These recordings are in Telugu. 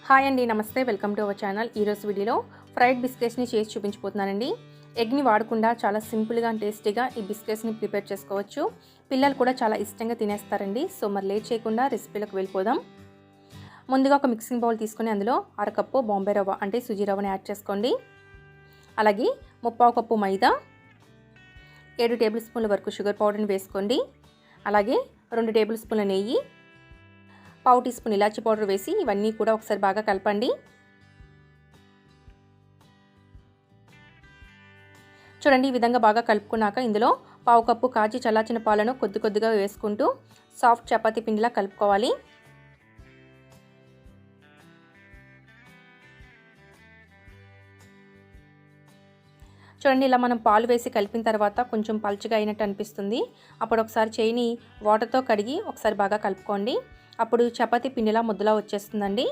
హాయ్ అండి, నమస్తే. Welcome to our channel. ఈరోజు వీడియోలో ఫ్రైడ్ బిస్కెట్స్ని చేసి చూపించబోతున్నానండి. ఎగ్ని వాడకుండా చాలా సింపుల్గా అండ్ టేస్టీగా ఈ బిస్కెట్స్ని ప్రిపేర్ చేసుకోవచ్చు. పిల్లలు కూడా చాలా ఇష్టంగా తినేస్తారండి. సో మరి లేట్ చేయకుండా రెసిపీలోకి వెళ్ళిపోదాం. ముందుగా ఒక మిక్సింగ్ బౌల్ తీసుకొని అందులో అరకప్పు బాంబే రవ్వ అంటే సుజీ రవ్వని యాడ్ చేసుకోండి. అలాగే 3/4 కప్పు మైదా, 7 టేబుల్ స్పూన్ల వరకు షుగర్ పౌడర్ని వేసుకోండి. అలాగే 2 టేబుల్ స్పూన్ల నెయ్యి, 1/2 టీ స్పూన్ ఇలాచీ పౌడర్ వేసి ఇవన్నీ కూడా ఒకసారి బాగా కలపండి. చూడండి, ఈ విధంగా బాగా కలుపుకున్నాక ఇందులో 1/2 కప్పు కాచి చల్లార్చిన పాలను కొద్ది కొద్దిగా వేసుకుంటూ సాఫ్ట్ చపాతీ పిండిలా కలుపుకోవాలి. చూడండి, ఇలా మనం పాలు వేసి కలిపిన తర్వాత కొంచెం పల్చగా అయినట్టు అనిపిస్తుంది. అప్పుడు ఒకసారి చేయిని వాటర్తో కడిగి ఒకసారి బాగా కలుపుకోండి. అప్పుడు చపాతీ పిండిలా ముద్దలా వచ్చేస్తుందండి.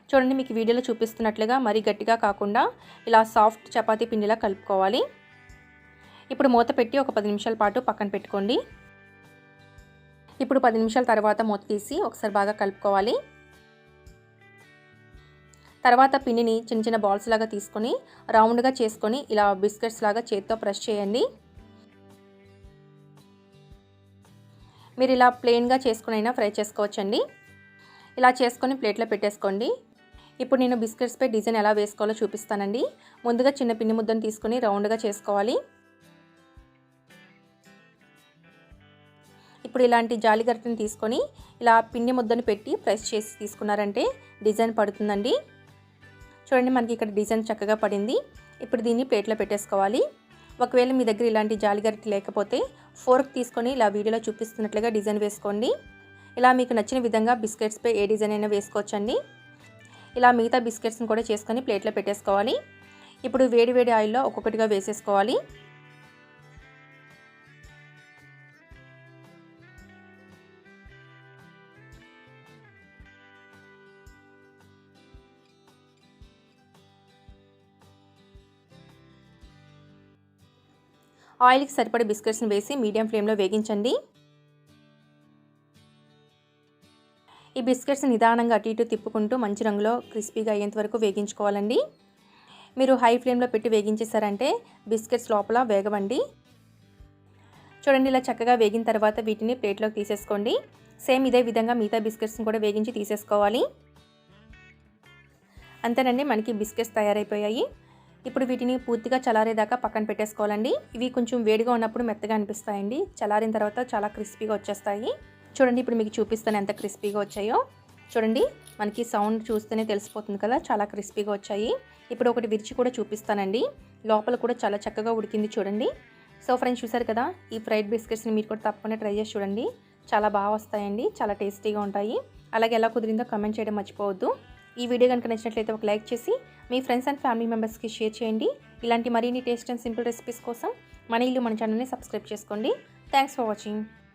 చూడండి, మీకు వీడియోలో చూపిస్తున్నట్లుగా మరీ గట్టిగా కాకుండా ఇలా సాఫ్ట్ చపాతీ పిండిలా కలుపుకోవాలి. ఇప్పుడు మూత పెట్టి ఒక 10 నిమిషాల పాటు పక్కన పెట్టుకోండి. ఇప్పుడు 10 నిమిషాల తర్వాత మూత తీసి ఒకసారి బాగా కలుపుకోవాలి. తర్వాత పిండిని చిన్న చిన్న బాల్స్ లాగా తీసుకొని రౌండ్గా చేసుకొని ఇలా బిస్కెట్స్ లాగా చేతితో ప్రెస్ చేయండి. మీరు ఇలా ప్లెయిన్గా చేసుకునైనా ఫ్రై చేసుకోవచ్చండి. ఇలా చేసుకొని ప్లేట్లో పెట్టేసుకోండి. ఇప్పుడు నేను బిస్కెట్స్పై డిజైన్ ఎలా వేసుకోవాలో చూపిస్తానండి. ముందుగా చిన్న పిండి ముద్దను తీసుకొని రౌండ్గా చేసుకోవాలి. ఇప్పుడు ఇలాంటి జాలిగరిటెని తీసుకొని ఇలా పిండి ముద్దను పెట్టి ప్రెస్ చేసి తీసుకున్నారంటే డిజైన్ పడుతుందండి. చూడండి, మనకి ఇక్కడ డిజైన్ చక్కగా పడింది. ఇప్పుడు దీన్ని ప్లేట్లో పెట్టేసుకోవాలి. ఒకవేళ మీ దగ్గర ఇలాంటి జాలిగరిటె లేకపోతే ఫోర్క్ తీసుకొని ఇలా వీడియోలో చూపిస్తున్నట్లుగా డిజైన్ వేసుకోండి. ఇలా మీకు నచ్చిన విధంగా బిస్కెట్స్పై ఏ డిజైన్ అయినా వేసుకోవచ్చండి. ఇలా మిగతా బిస్కెట్స్ని కూడా చేసుకొని ప్లేట్లో పెట్టేసుకోవాలి. ఇప్పుడు వేడి వేడి ఆయిల్లో ఒక్కొక్కటిగా వేసేసుకోవాలి. ఆయిల్కి సరిపడే బిస్కెట్స్ని వేసి మీడియం ఫ్లేమ్లో వేగించండి. ఈ బిస్కెట్స్ నిదానంగా అటు ఇటు తిప్పుకుంటూ మంచి రంగులో క్రిస్పీగా అయ్యేంత వరకు వేగించుకోవాలండి. మీరు హై ఫ్లేమ్లో పెట్టి వేగించేసారంటే బిస్కెట్స్ లోపల వేగవండి. చూడండి, ఇలా చక్కగా వేగిన తర్వాత వీటిని ప్లేట్లోకి తీసేసుకోండి. సేమ్ ఇదే విధంగా మిగతా బిస్కెట్స్ని కూడా వేగించి తీసేసుకోవాలి. అంతేనండి, మనకి బిస్కెట్స్ తయారైపోయాయి. ఇప్పుడు వీటిని పూర్తిగా చల్లారేదాకా పక్కన పెట్టేసుకోవాలండి. ఇవి కొంచెం వేడిగా ఉన్నప్పుడు మెత్తగా అనిపిస్తాయండి. చల్లారిన తర్వాత చాలా క్రిస్పీగా వచ్చేస్తాయి. చూడండి, ఇప్పుడు మీకు చూపిస్తాను ఎంత క్రిస్పీగా వచ్చాయో. చూడండి, మనకి సౌండ్ చూస్తేనే తెలిసిపోతుంది కదా, చాలా క్రిస్పీగా వచ్చాయి. ఇప్పుడు ఒకటి విరిచి కూడా చూపిస్తానండి. లోపల కూడా చాలా చక్కగా ఉడికింది చూడండి. సో ఫ్రెండ్స్, చూసారు కదా, ఈ ఫ్రైడ్ బిస్కెట్స్ని మీరు కూడా తప్పకుండా ట్రై చేసి చూడండి. చాలా బాగా వస్తాయండి, చాలా టేస్టీగా ఉంటాయి. అలాగే ఎలా కుదిరిందో కమెంట్ చేయడం మర్చిపోవద్దు. ఈ వీడియో కనుక నచ్చినట్లయితే ఒక లైక్ చేసి మీ ఫ్రెండ్స్ అండ్ ఫ్యామిలీ మెంబర్స్కి షేర్ చేయండి. ఇలాంటి మరిన్ని టేస్ట్ అండ్ సింపుల్ రెసిపీస్ కోసం మన ఇల్లు మన ఛానల్ని సబ్స్క్రైబ్ చేసుకోండి. Thanks for watching.